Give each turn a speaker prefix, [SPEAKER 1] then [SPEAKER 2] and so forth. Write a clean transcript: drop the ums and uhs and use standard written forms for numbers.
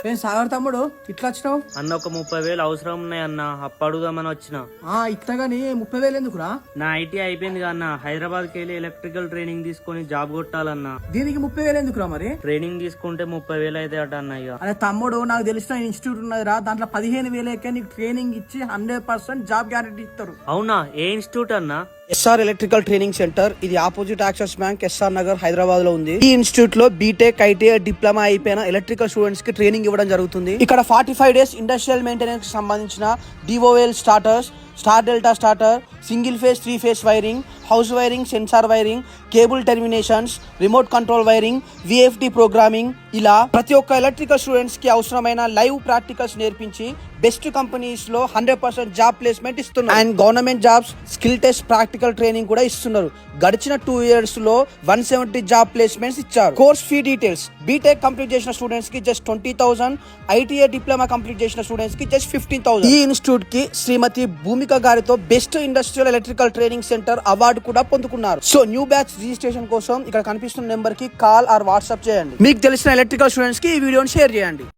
[SPEAKER 1] ఏం సాగర్ తమ్ముడు ఇట్లా వచ్చినావు?
[SPEAKER 2] అన్న ఒక 30,000 అవసరం ఉన్నాయి అన్న, అప్పు అడుగుదామని వచ్చిన.
[SPEAKER 1] ఇత్తగాని 30,000 ఎందుకురా?
[SPEAKER 2] నా ఐటీ అయిపోయింది అన్న, హైదరాబాద్కి వెళ్ళి ఎలక్ట్రికల్ ట్రైనింగ్ తీసుకొని జాబ్ కొట్టాలన్నా.
[SPEAKER 1] దీనికి 30,000 ఎందుకురా? మరి
[SPEAKER 2] ట్రైనింగ్ తీసుకుంటే 30,000 అయితే అట అన్న. ఇక
[SPEAKER 1] అరే తమ్ముడు, నాకు తెలిసిన ఇన్స్టిట్యూట్ ఉన్నదిరా, దాంట్లో 15,000 నీకు ట్రైనింగ్ ఇచ్చి 100% జాబ్ గ్యారెంటీ ఇస్తారు.
[SPEAKER 2] అవునా? ఏ ఇన్స్టిట్యూట్ అన్నా?
[SPEAKER 1] SR electrical training centre. ఇది opposite Axis bank, SR Nagar, Hyderabad లో ఉంది. ఈ ఇన్స్టిట్యూట్ లో బీటెక్, ఐటీఐ, డిప్లొమా అయిపోయిన ఎలక్ట్రికల్ స్టూడెంట్స్ కి ట్రైనింగ్ ఇవ్వడం జరుగుతుంది. ఇక్కడ 45 డేస్ ఇండస్ట్రియల్ మెయింటెనెన్స్ కి సంబంధించిన DOL starters, star delta starter, single phase 3 phase wiring, house wiring, sensor wiring, cable terminations, remote control wiring, VFD programming, ఇలా ప్రతి ఒక్క ఎలక్ట్రికల్ స్టూడెంట్స్ కి అవసరమైన లైవ్ ప్రాక్టికల్స్ నేర్పించి బెస్ట్ కంపెనీస్ లో 100% జాబ్ ప్లేస్మెంట్ ఇస్తున్నారు. And government jobs, skill test, practical training కూడా ఇస్తున్నారు. గడిచిన 2 years లో 170 జాబ్ ప్లేస్మెంట్స్ ఇచ్చారు. Course fee details: BTech complete చేసిన స్టూడెంట్స్ కి జస్ట్ 20,000, ఐటీఐ డిప్లొమా కంప్లీట్ చేసిన స్టూడెంట్స్ కి జస్ట్ 15,000. ఈ ఇన్స్టిట్యూట్ కి శ్రీమతి భూమిక గారితో best industrial electrical training centre award కూడా పొందుకున్నారు. సో న్యూ బ్యాచ్ రిజిస్ట్రేషన్ కోసం ఇక్కడ కనిపిస్తున్న నెంబర్ కి కాల్ ఆర్ వాట్సాప్ చేయండి. మీకు తెలిసిన ఎలక్ట్రికల్ స్టూడెంట్స్ కి ఈ వీడియోని షేర్ చేయండి.